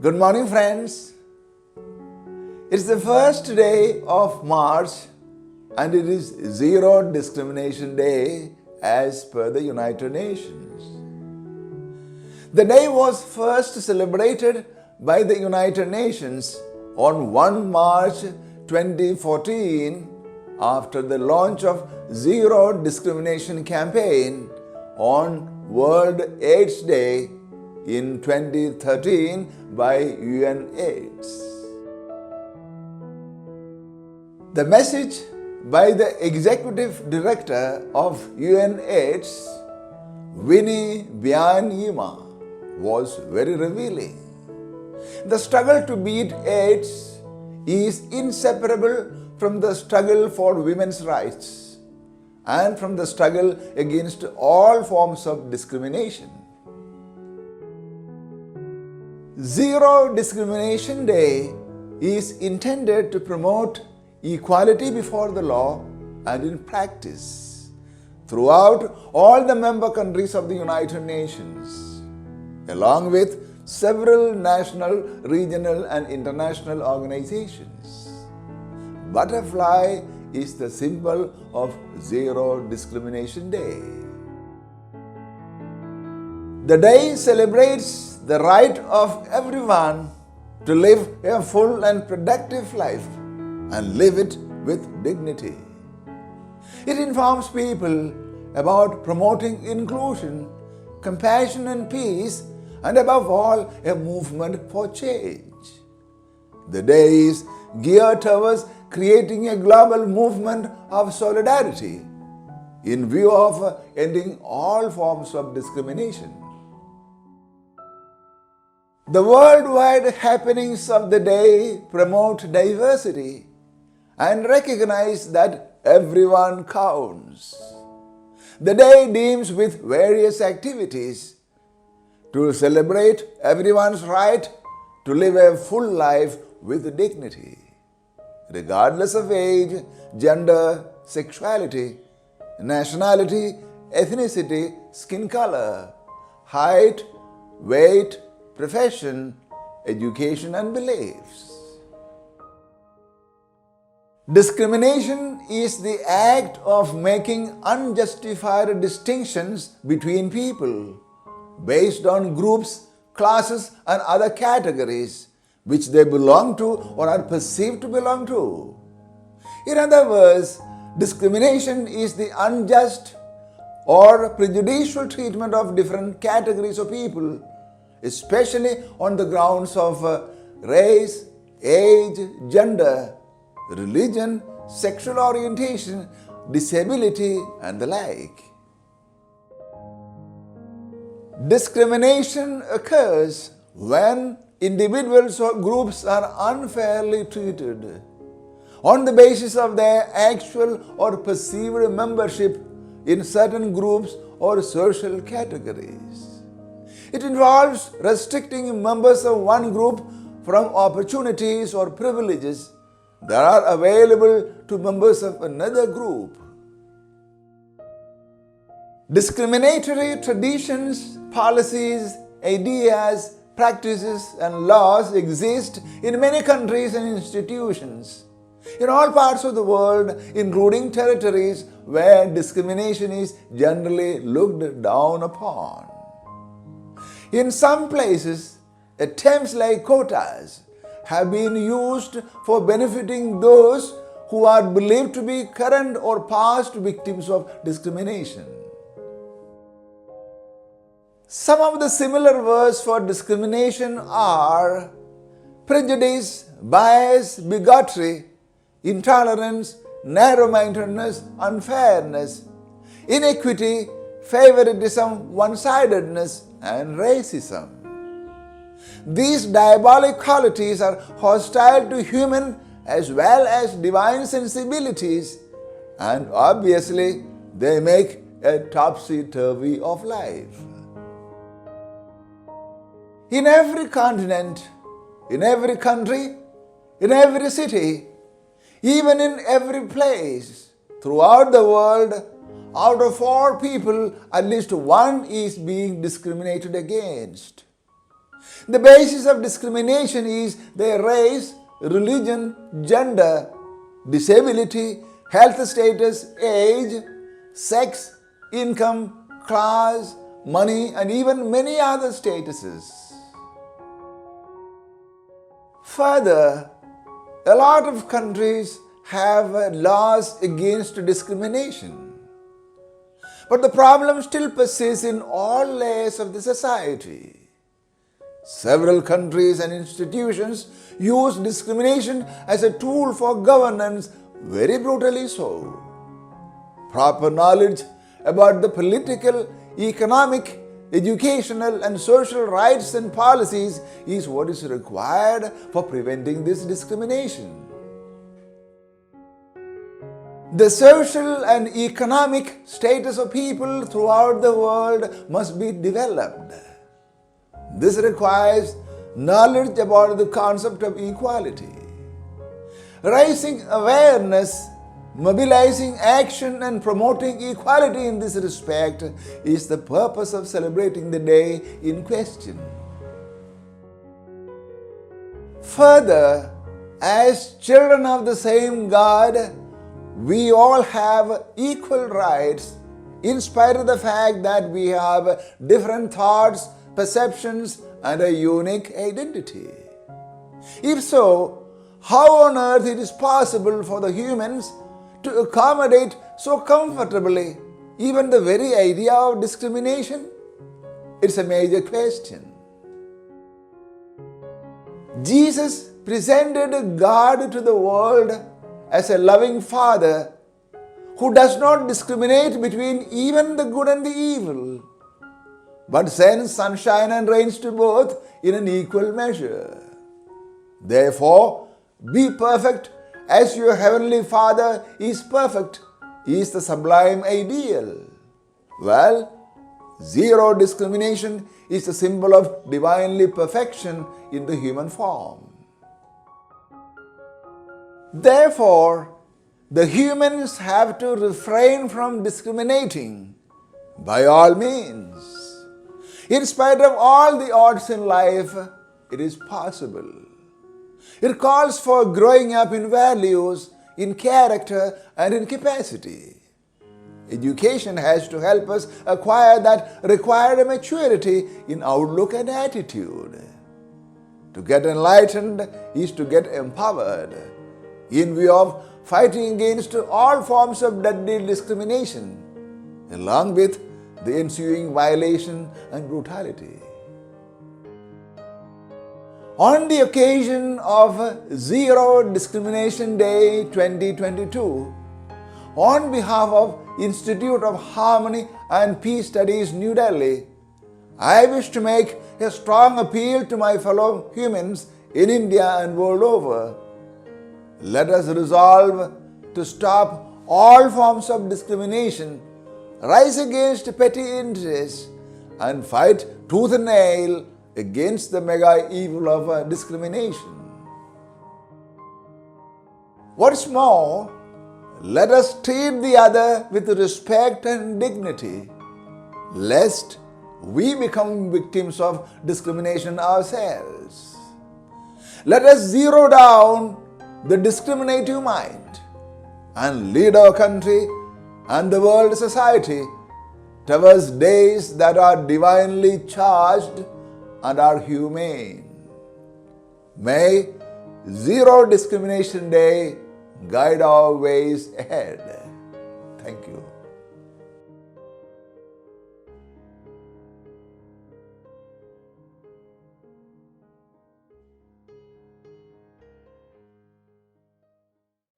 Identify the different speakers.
Speaker 1: Good morning, friends. It's the first day of March and it is Zero Discrimination Day as per the United Nations. The day was first celebrated by the United Nations on 1 March 2014 after the launch of Zero Discrimination Campaign on World AIDS Day in 2013 by UNAIDS. The message by the Executive Director of UNAIDS, Winnie Byanyima, was very revealing. The struggle to beat AIDS is inseparable from the struggle for women's rights and from the struggle against all forms of discrimination. Zero Discrimination Day is intended to promote equality before the law and in practice throughout all the member countries of the United Nations, along with several national, regional and international organizations. Butterfly is the symbol of Zero Discrimination Day. The day celebrates the right of everyone to live a full and productive life and live it with dignity. It informs people about promoting inclusion, compassion and peace, and above all, a movement for change. The day is geared towards creating a global movement of solidarity in view of ending all forms of discrimination. The worldwide happenings of the day promote diversity and recognize that everyone counts. The day deals with various activities to celebrate everyone's right to live a full life with dignity, regardless of age, gender, sexuality, nationality, ethnicity, skin color, height, weight, profession, education and beliefs. Discrimination is the act of making unjustified distinctions between people based on groups, classes and other categories which they belong to or are perceived to belong to. In other words, discrimination is the unjust or prejudicial treatment of different categories of people, especially on the grounds of race, age, gender, religion, sexual orientation, disability, and the like. Discrimination occurs when individuals or groups are unfairly treated on the basis of their actual or perceived membership in certain groups or social categories. It involves restricting members of one group from opportunities or privileges that are available to members of another group. Discriminatory traditions, policies, ideas, practices, and laws exist in many countries and institutions in all parts of the world, including territories where discrimination is generally looked down upon. In some places, attempts like quotas have been used for benefiting those who are believed to be current or past victims of discrimination. Some of the similar words for discrimination are prejudice, bias, bigotry, intolerance, narrow-mindedness, unfairness, inequity, favoritism, one-sidedness, and racism. These diabolic qualities are hostile to human as well as divine sensibilities, and obviously they make a topsy-turvy of life. In every continent, in every country, in every city, even in every place, throughout the world, out of 4 people, at least one is being discriminated against. The basis of discrimination is their race, religion, gender, disability, health status, age, sex, income, class, money, and even many other statuses. Further, a lot of countries have laws against discrimination. But the problem still persists in all layers of the society. Several countries and institutions use discrimination as a tool for governance, very brutally so. Proper knowledge about the political, economic, educational and social rights and policies is what is required for preventing this discrimination. The social and economic status of people throughout the world must be developed. This requires knowledge about the concept of equality. Raising awareness, mobilizing action and promoting equality in this respect is the purpose of celebrating the day in question. Further, as children of the same God, we all have equal rights in spite of the fact that we have different thoughts, perceptions, and a unique identity. If so, how on earth it is possible for the humans to accommodate so comfortably even the very idea of discrimination? It's a major question. Jesus presented God to the world as a loving Father who does not discriminate between even the good and the evil, but sends sunshine and rains to both in an equal measure. Therefore, be perfect as your heavenly Father is perfect is the sublime ideal. Well, zero discrimination is a symbol of divinely perfection in the human form. Therefore, the humans have to refrain from discriminating by all means. In spite of all the odds in life, it is possible. It calls for growing up in values, in character, and in capacity. Education has to help us acquire that required maturity in outlook and attitude. To get enlightened is to get empowered, in view of fighting against all forms of deadly discrimination, along with the ensuing violation and brutality. On the occasion of Zero Discrimination Day 2022, on behalf of Institute of Harmony and Peace Studies, New Delhi, I wish to make a strong appeal to my fellow humans in India and world over. Let us resolve to stop all forms of discrimination, rise against petty interests, and fight tooth and nail against the mega evil of discrimination. What's more, let us treat the other with respect and dignity, lest we become victims of discrimination ourselves. Let us zero down the discriminative mind and lead our country and the world society towards days that are divinely charged and are humane. May Zero Discrimination Day guide our ways ahead. Thank you.